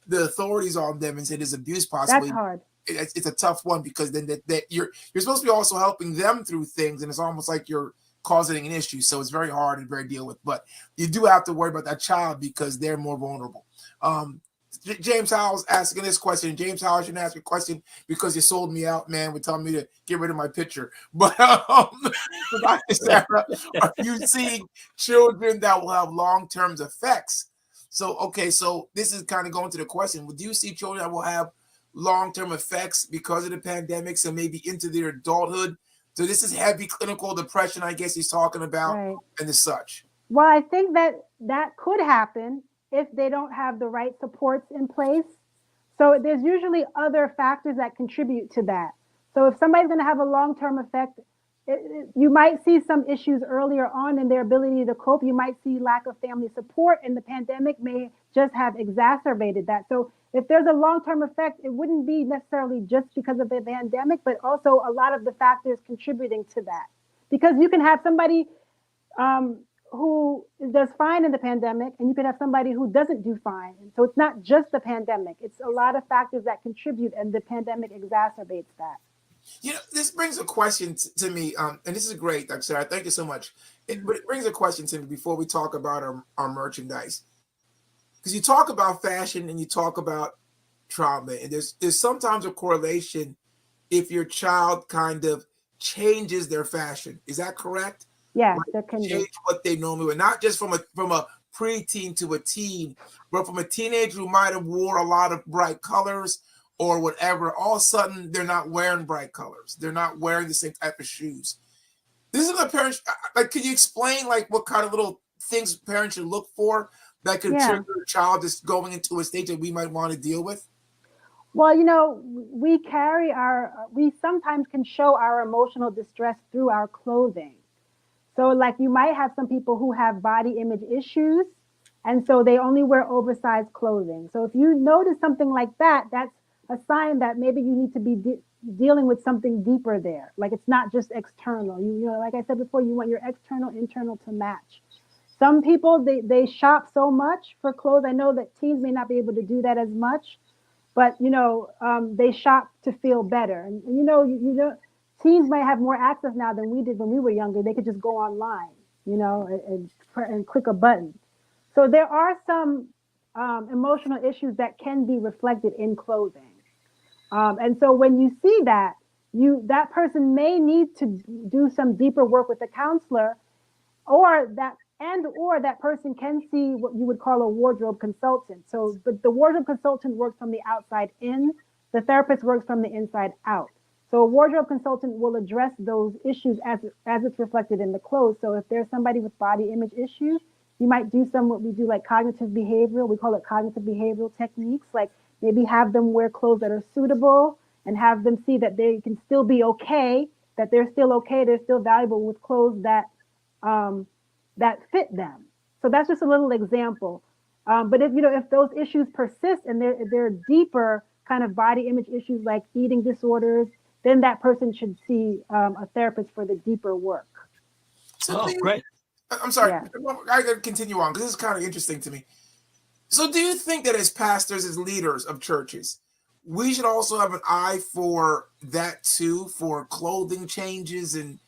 the authorities on them and say there's abuse possibly, that's hard. It's a tough one because then that you're supposed to be also helping them through things, and it's almost like you're causing an issue. So it's very hard and very deal with, but you do have to worry about that child because they're more vulnerable. James Howell's asking this question. James Howell shouldn't ask a question because you sold me out, man, with telling me to get rid of my picture. But Dr. Sarah, are you seeing children that will have long-term effects? So this is kind of going to the question. Do you see children that will have long-term effects because of the pandemic, so maybe into their adulthood? So this is heavy clinical depression, I guess he's talking about, right, and as such. Well, I think that could happen if they don't have the right supports in place. So there's usually other factors that contribute to that. So if somebody's going to have a long-term effect, you might see some issues earlier on in their ability to cope. You might see lack of family support, and the pandemic may just have exacerbated that. So if there's a long-term effect, it wouldn't be necessarily just because of the pandemic, but also a lot of the factors contributing to that. Because you can have somebody who does fine in the pandemic, and you can have somebody who doesn't do fine. So it's not just the pandemic. It's a lot of factors that contribute, and the pandemic exacerbates that. This brings a question to me, and this is great, Dr. Sarah. Thank you so much. It brings a question to me before we talk about our merchandise. Because you talk about fashion and you talk about trauma, and there's sometimes a correlation if your child kind of changes their fashion. Is that correct? Yeah, like that can change be. what they normally wear, not just from a preteen to a teen, but from a teenager who might have wore a lot of bright colors or whatever. All of a sudden, they're not wearing bright colors. They're not wearing the same type of shoes. This is what parents like. Can you explain what kind of little things parents should look for that could trigger a child just going into a stage that we might want to deal with? Well, we sometimes can show our emotional distress through our clothing. So you might have some people who have body image issues, and so they only wear oversized clothing. So if you notice something like that, that's a sign that maybe you need to be dealing with something deeper there. It's not just external. Like I said before, you want your external, internal to match. Some people, they shop so much for clothes. I know that teens may not be able to do that as much, but they shop to feel better. And teens might have more access now than we did when we were younger. They could just go online, and click a button. So there are some emotional issues that can be reflected in clothing. And so when you see that, that person may need to do some deeper work with a counselor, or that person can see what you would call a wardrobe consultant. So, but the wardrobe consultant works from the outside in, the therapist works from the inside out. So a wardrobe consultant will address those issues as it's reflected in the clothes. So if there's somebody with body image issues, You might do what we do like cognitive behavioral. We call it cognitive behavioral techniques. Like maybe have them wear clothes that are suitable and have them see that they can still be okay, that they're still okay, they're still valuable with clothes that that fit them. So that's just a little example. But if those issues persist and they're deeper kind of body image issues like eating disorders, then that person should see a therapist for the deeper work. Oh, great. I'm sorry. Yeah. I got to continue on because this is kind of interesting to me. So do you think that as pastors, as leaders of churches, we should also have an eye for that too, for clothing changes? And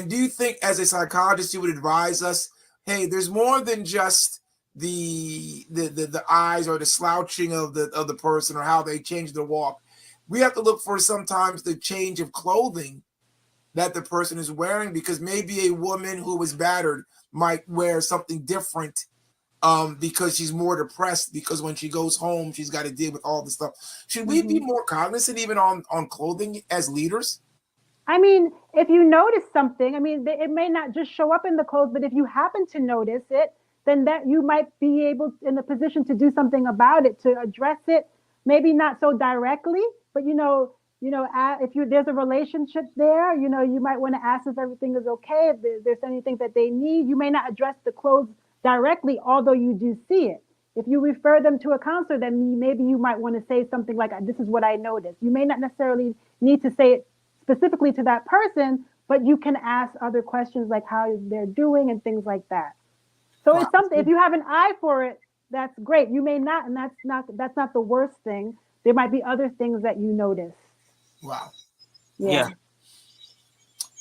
do you think as a psychologist, you would advise us, hey, there's more than just the eyes or the slouching of the person or how they change their walk. We have to look for sometimes the change of clothing that the person is wearing, because maybe a woman who was battered might wear something different because she's more depressed, because when she goes home, she's got to deal with all the stuff. Should we be more cognizant even on clothing as leaders? I mean, if you notice something, I mean, it may not just show up in the clothes, but if you happen to notice it, then that you might be able in a position to do something about it, to address it, maybe not so directly, but if there's a relationship there, you might want to ask if everything is okay, if there's anything that they need. You may not address the clothes directly, although you do see it. If you refer them to a counselor, then maybe you might want to say something like, this is what I noticed. You may not necessarily need to say it specifically to that person, but you can ask other questions like how they're doing and things like that. So It's something, if you have an eye for it, that's great. You may not, and that's not the worst thing. There might be other things that you notice. Wow. Yeah.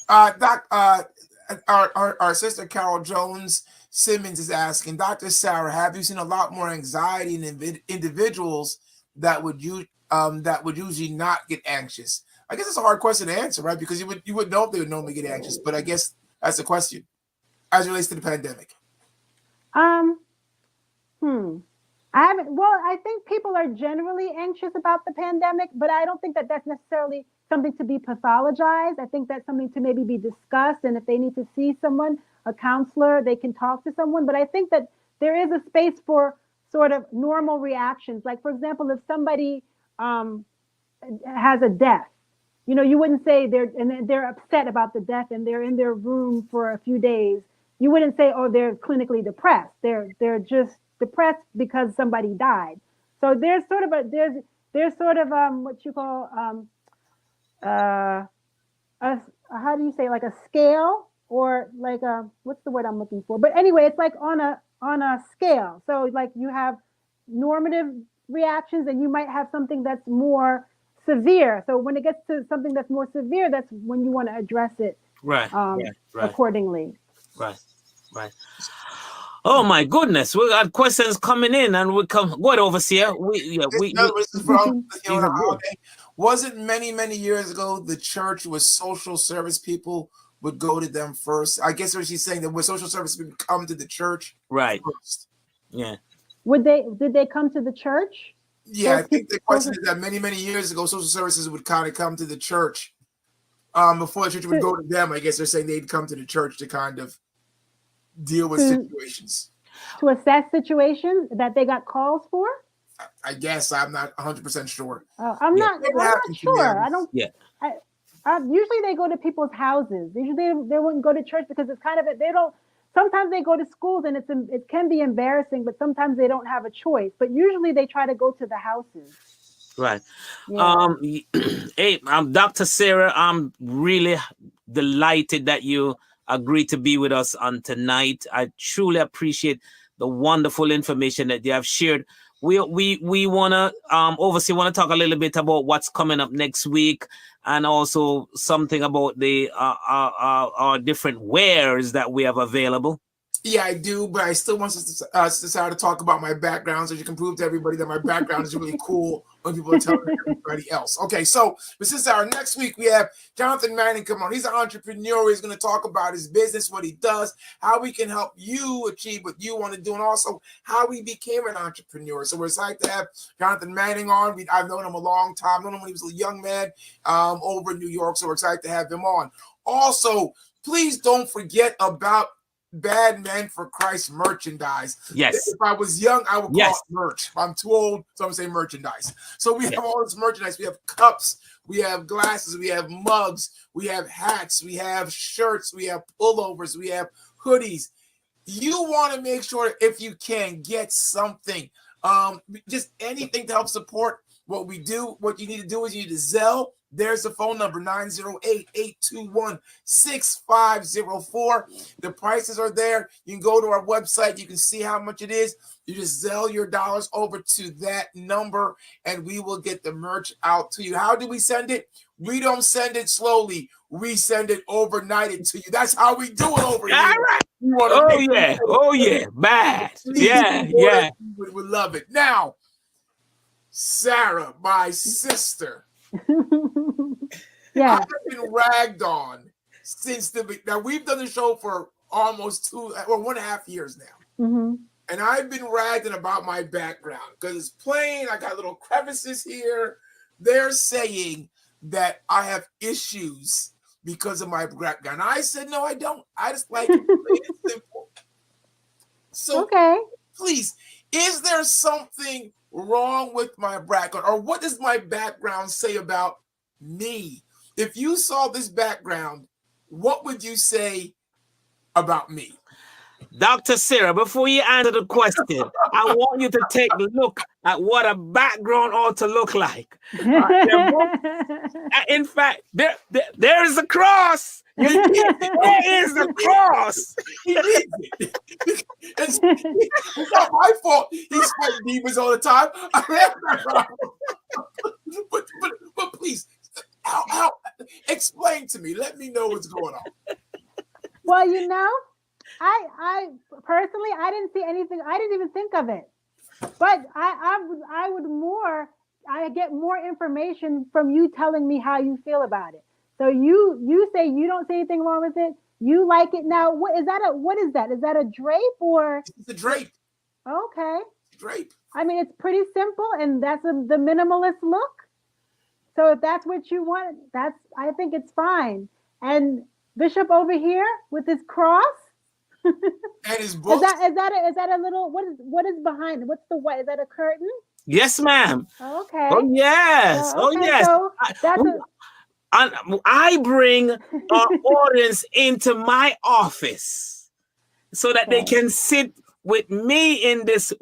Doc, our sister Carol Jones Simmons is asking, Dr. Sarah, have you seen a lot more anxiety in individuals that would usually not get anxious? I guess it's a hard question to answer, right? Because you would know if they would normally get anxious, but I guess that's the question as it relates to the pandemic. I think people are generally anxious about the pandemic, but I don't think that that's necessarily something to be pathologized. I think that's something to maybe be discussed. And if they need to see someone, a counselor, they can talk to someone. But I think that there is a space for sort of normal reactions. Like, for example, if somebody has a death, you wouldn't say they're upset about the death and they're in their room for a few days. You wouldn't say, oh, they're clinically depressed. They're just depressed because somebody died. So there's sort of what you call how do you say, like a scale, or like what's the word I'm looking for? But anyway, it's like on a scale. So like you have normative reactions and you might have something that's more severe. So when it gets to something that's more severe, that's when you want to address it Right. accordingly. Right. Oh my goodness, we got questions coming in, and we come. What, overseer? Wasn't many years ago the church was social service people would go to them first. I guess what she's saying, that when social service people come to the church first. Yeah. Did they come to the church? Yeah, I think the question is that many years ago, social services would kind of come to the church before the church would go to them. I guess they're saying they'd come to the church to kind of deal with situations. To assess situations that they got calls for? I guess I'm not 100% sure. I'm not sure. I don't. Yeah. Usually they go to people's houses. Usually they wouldn't go to church because it's kind of they don't. Sometimes they go to schools and it can be embarrassing, but sometimes they don't have a choice. But usually they try to go to the houses. Right. Yeah. Hey, Dr. Sarah, I'm really delighted that you agreed to be with us on tonight. I truly appreciate the wonderful information that you have shared. We want to want to talk a little bit about what's coming up next week, and also something about the our different wares that we have available. Yeah, I do, but I still want us to talk about my background, so you can prove to everybody that my background is really cool when people are telling everybody else. Okay, so but since our next week we have Jonathan Manning come on. He's an entrepreneur. He's going to talk about his business, what he does, how we can help you achieve what you want to do, and also how he became an entrepreneur. So we're excited to have Jonathan Manning on. I've known him a long time. I've known him when he was a young man over in New York, so we're excited to have him on. Also, please don't forget about Bad Men for Christ merchandise. Yes. If I was young, I would call Yes. it merch. I'm too old, so I'm saying merchandise. So we have all this merchandise. We have cups, we have glasses, we have mugs, we have hats, we have shirts, we have pullovers, we have hoodies. You want to make sure, if you can, get something. Just anything to help support what we do. What you need to do is you need to Zelle. There's the phone number, 908-821-6504. The prices are there. You can go to our website. You can see how much it is. You just Zelle your dollars over to that number, and we will get the merch out to you. How do we send it? We don't send it slowly. We send it overnighted to you. That's how we do it over here. All right. Oh, yeah. Bad. Yeah. We would love it. Now, Sarah, my sister. Yeah. I've been ragged on since now we've done the show for almost 1.5 years now. Mm-hmm. And I've been ragging about my background because it's plain. I got little crevices here. They're saying that I have issues because of my background. I said, no, I don't. I just like it simple. So Okay. please, is there something wrong with my background, or what does my background say about me? If you saw this background, what would you say about me? Dr. Sarah, before you answer the question, I want you to take a look at what a background ought to look like. In fact, there is a cross. There is a cross. It's not my fault. He's fighting demons all the time. But please, how explain to me. Let me know what's going on. Well, you know, I personally, I didn't see anything. I didn't even think of it. But I get more information from you telling me how you feel about it. So you say you don't see anything wrong with it. You like it. Now, what is that? Is that a drape or? It's a drape. Okay. Drape. I mean, it's pretty simple, and that's the minimalist look. So if that's what you want, I think it's fine. And Bishop over here with his cross. And his book. Is that a little, what is behind it? What's the white? Is that a curtain? Yes, ma'am. Okay. Oh, yes. Oh, okay. Yes. So that's I bring our audience into my office so that they can sit with me in this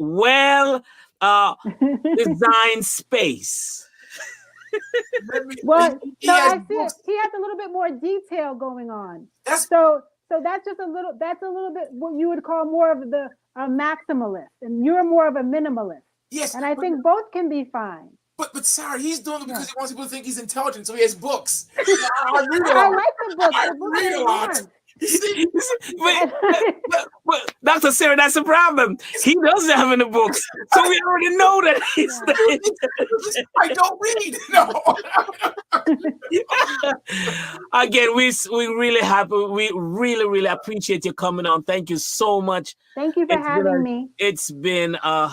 designed space. Well, so I see it. He has a little bit more detail going on. So that's just a little bit what you would call more of a maximalist, and you're more of a minimalist. Yes. And I think both can be fine. But Sarah, he's doing it because he wants people to think he's intelligent, so he has books. I like the books. I read a lot. But Dr. Sarah, that's the problem. He doesn't have any books, so we already know that he's. I don't read. No. Again, we really happy. We really appreciate you coming on. Thank you so much. Thank you for having me. It's been a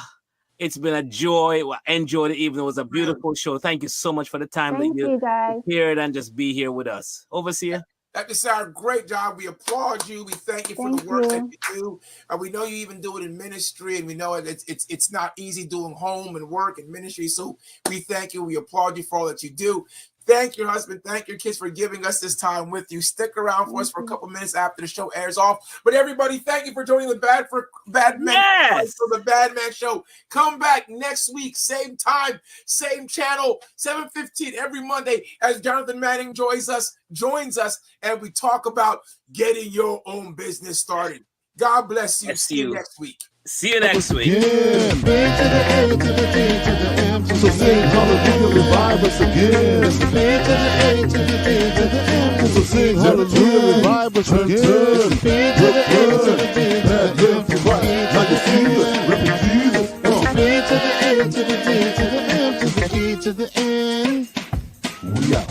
joy. I enjoyed it. Even it was a beautiful show. Thank you so much for the time Thank you guys. Here and just be here with us. Overseer. Dr. Sarah, great job. We applaud you. We thank you for the work that you do. We know you even do it in ministry, and we know it's not easy doing home and work and ministry. So we thank you. We applaud you for all that you do. Thank your husband. Thank your kids for giving us this time with you. Stick around for us for a couple minutes after the show airs off. But everybody, thank you for joining the BADMEN for the BADMEN Show. Come back next week, same time, same channel, 7:15 every Monday as Jonathan Manning joins us, and we talk about getting your own business started. God bless you. See you next week. See you next week. Yeah, so sing hallelujah, revive us again. So sing hallelujah, revive us again. Like a Jesus, represent Jesus. To the end. We out.